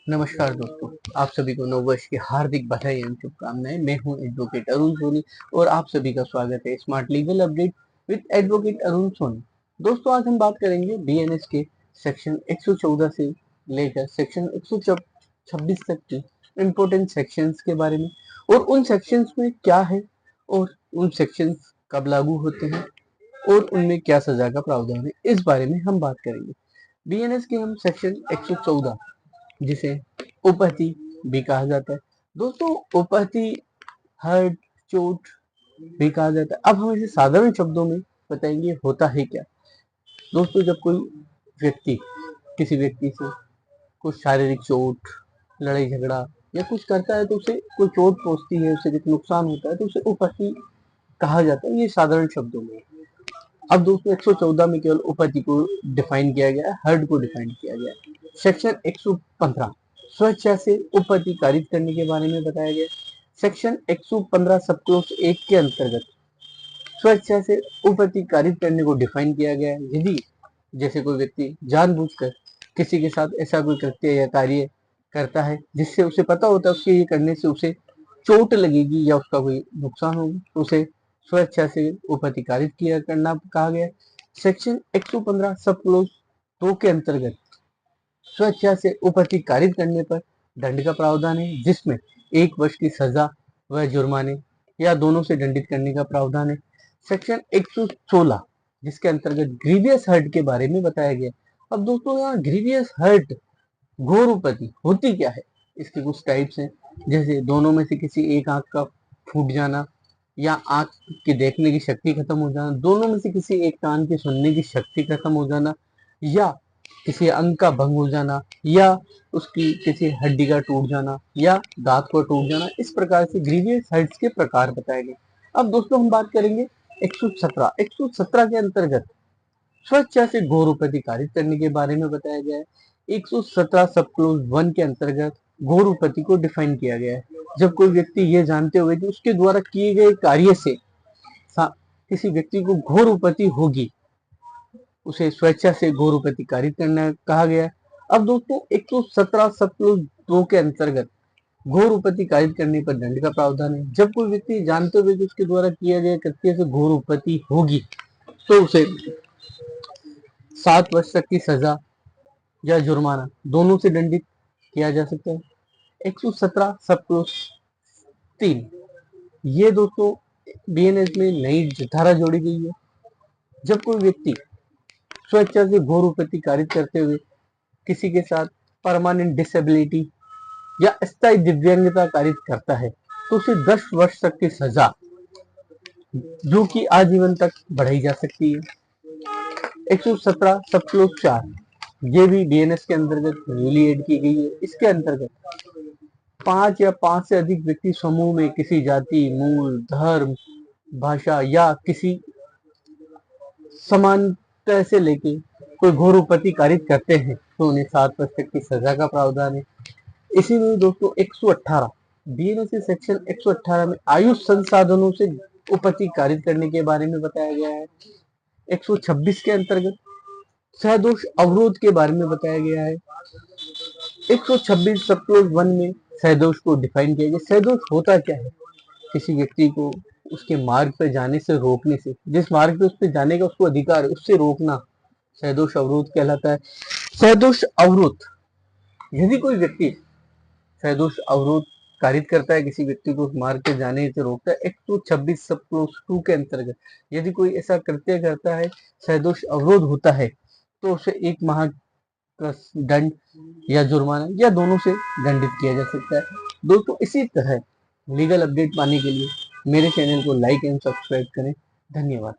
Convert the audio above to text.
नमस्कार दोस्तों, आप सभी को नववर्ष की हार्दिक बधाई एवं शुभकामनाएं। मैं हूं एडवोकेट अरुण सोनी और आप सभी का स्वागत है smart legal update with advocate Arun Soni. दोस्तों, आज हम बात करेंगे बीएनएस के सेक्शन 114 से लेकर सेक्शन 126 तक की इम्पोर्टेंट सेक्शंस के बारे में और उन सेक्शंस में क्या है और उन सेक्शंस कब लागू होते हैं और उनमें क्या सजा का प्रावधान है, इस बारे में हम बात करेंगे। बीएनएस के हम सेक्शन 114 जिसे उपहति भी कहा जाता है। दोस्तों, उपहति हर्ट, चोट भी कहा जाता है। अब हम इसे साधारण शब्दों में बताएंगे होता है क्या। दोस्तों, जब कोई व्यक्ति किसी व्यक्ति से कुछ शारीरिक चोट, लड़ाई झगड़ा या कुछ करता है तो उसे कोई चोट पहुंचती है, उसे कुछ नुकसान होता है तो उसे उपहति कहा जाता है। ये साधारण शब्दों में। अब दोस्तों, 114 में केवल उपहति को डिफाइन किया गया है, हर्ट को डिफाइन किया गया है। सेक्शन 115 स्वेच्छा से उपहति कारित करने के बारे में बताया गया। सेक्शन 115 सब क्लोज 1 के अंतर्गत स्वेच्छा से उपहति कारित करने को डिफाइन किया गया है। यदि जैसे कोई व्यक्ति जानबूझकर किसी के साथ ऐसा कोई कृत्य या कार्य करता है जिससे उसे पता होता है उसके ये करने से उसे चोट लगेगी या उसका कोई नुकसान होगा, तो उसे स्वेच्छा से उपहति कारित किया करना कहा गया। सेक्शन 115 सब क्लोज 2 के अंतर्गत स्वेच्छा से उपहति कारित करने पर दंड का प्रावधान है, जिसमें 1 वर्ष की सजा व जुर्माने या दोनों से दंडित करने का प्रावधान है। सेक्शन 116 जिसके अंतर्गत ग्रीवियस हर्ट के बारे में बताया गया। अब दोस्तों, यहाँ ग्रीवियस हर्ट घोर उपहति होती क्या है, इसके कुछ टाइप्स हैं, जैसे दोनों में से किसी एक आंख का फूट जाना या आंख की देखने की शक्ति खत्म हो जाना, दोनों में से किसी एक कान की सुनने की शक्ति खत्म हो जाना या किसी अंग का भंग हो जाना या उसकी किसी हड्डी का टूट जाना या दांत का टूट जाना। इस प्रकार से ग्रीवियस हर्ट्स के प्रकार बताए गए। अब दोस्तों, हम बात करेंगे 117 के अंतर्गत स्वेच्छा से घोर उपहति कारित करने के बारे में बताया गया है। 117 सब क्लोज 1 के अंतर्गत घोर उपहति को डिफाइन किया गया है। जब कोई व्यक्ति ये जानते हुए कि उसके द्वारा किए गए कार्य से किसी व्यक्ति को घोर उपहति होगी, उसे स्वेच्छा से घोर उपहति कारित करना कहा गया है। अब दोस्तों, 117 सब क्लोज 2 के अंतर्गत घोर उपहति कारित करने पर दंड का प्रावधान है। जब कोई व्यक्ति जानते हुए कि उसके द्वारा किया गया कृत्य से घोर उपहति होगी तो उसे 7 वर्ष तक की सजा या जुर्माना दोनों से दंडित किया जा सकता है। 117 सब क्लोज 3 ये दोस्तों बीएनएस में नई धारा जोड़ी गई है। जब कोई व्यक्ति स्वेच्छा से घोर उपहति कारित करते हुए किसी के साथ परमानेंट डिसेबिलिटी या अस्थायी दिव्यांगता कारित करता है तो उसे 10 वर्ष तक की सजा जो कि आजीवन तक बढ़ाई जा सकती है। 117 सब क्लोज 4 ये भी बीएनएस के अंतर्गत न्यूली एड की गई है। इसके अंतर्गत 5 या 5 से अधिक व्यक्ति समूह में किसी जाति, मूल, धर्म, भाषा या किसी समानता से लेके कोई घोर उपहति कारित करते हैं तो उन्हें 7 वर्ष तक की सजा का प्रावधान है। इसी में दोस्तों 118 बीएनएस सेक्शन 118 में आयुष संसाधनों से उपहति कारित करने के बारे में बताया गया है। 126 के अंतर्गत सहदोष अवरोध के बारे में बताया गया है। 126 सब क्लोज 1 में सहदोष को डिफाइन किया गया। सहदोष होता क्या है, किसी व्यक्ति को उसके मार्ग पर जाने से रोकने से, जिस मार्ग पे उस पर जाने का उसको अधिकार है उससे रोकना सहदोष अवरोध कहलाता है। सहदोष अवरोध, यदि कोई व्यक्ति सहदोष अवरोध कारित करता है, किसी व्यक्ति को उस मार्ग पे जाने से रोकता है, 126 सब क्लोज 2 के अंतर्गत यदि कोई ऐसा कृत्य करता है, सहदोष अवरोध होता है, तो उसे 1 माह का दंड या जुर्माना या दोनों से दंडित किया जा सकता है। दोस्तों, इसी तरह लीगल अपडेट पाने के लिए मेरे चैनल को लाइक एंड सब्सक्राइब करें। धन्यवाद।